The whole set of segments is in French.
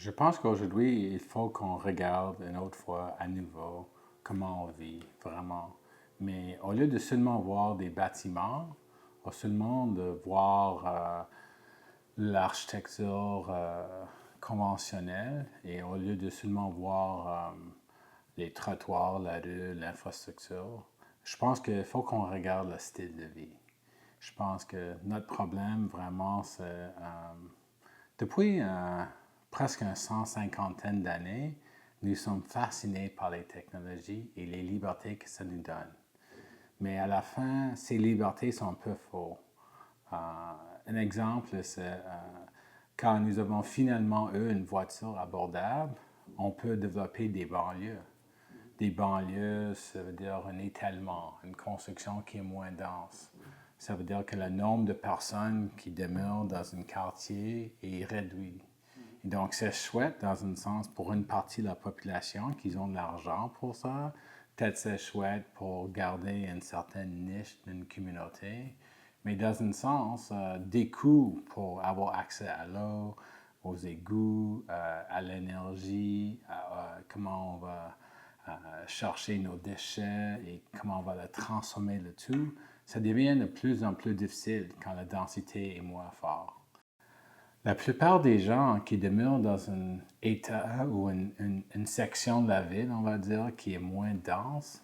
Je pense qu'aujourd'hui, il faut qu'on regarde une autre fois à nouveau comment on vit vraiment. Mais au lieu de seulement voir des bâtiments, au seulement de voir l'architecture conventionnelle et au lieu de seulement voir les trottoirs, la rue, l'infrastructure, je pense qu'il faut qu'on regarde le style de vie. Je pense que notre problème vraiment, c'est depuis presque une 150 d'années, nous sommes fascinés par les technologies et les libertés que ça nous donne. Mais à la fin, ces libertés sont un peu faux. Euh, un exemple, c'est quand nous avons finalement eu une voiture abordable, on peut développer des banlieues. Des banlieues, ça veut dire un étalement, une construction qui est moins dense. Ça veut dire que le nombre de personnes qui demeurent dans un quartier est réduit. Et donc, c'est chouette dans un sens pour une partie de la population qui ont de l'argent pour ça. Peut-être c'est chouette pour garder une certaine niche d'une communauté. Mais dans un sens, des coûts pour avoir accès à l'eau, aux égouts, à l'énergie, à comment on va chercher nos déchets et comment on va le transformer le tout, ça devient de plus en plus difficile quand la densité est moins forte. La plupart des gens qui demeurent dans un état ou une section de la ville, on va dire, qui est moins dense,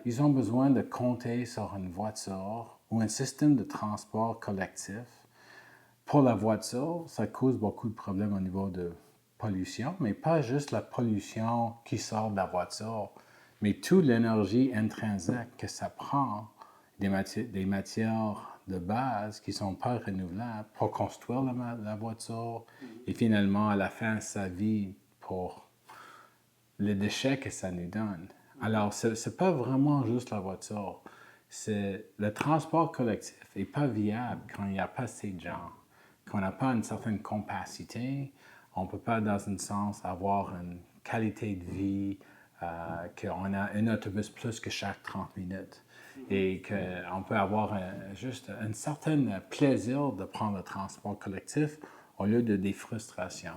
ils ont besoin de compter sur une voiture ou un système de transport collectif. Pour la voiture, ça cause beaucoup de problèmes au niveau de pollution, mais pas juste la pollution qui sort de la voiture, mais toute l'énergie intrinsèque que ça prend, des matières de base qui ne sont pas renouvelables pour construire la voiture et finalement, à la fin de sa vie, pour les déchets que ça nous donne. Alors, ce n'est pas vraiment juste la voiture. Le transport collectif n'est pas viable quand il n'y a pas assez de gens, quand on n'a pas une certaine compacité. On ne peut pas, dans un sens, avoir une qualité de vie, qu'on a un autobus plus que chaque 30 minutes et qu'on peut avoir juste un certain plaisir de prendre le transport collectif au lieu de des frustrations.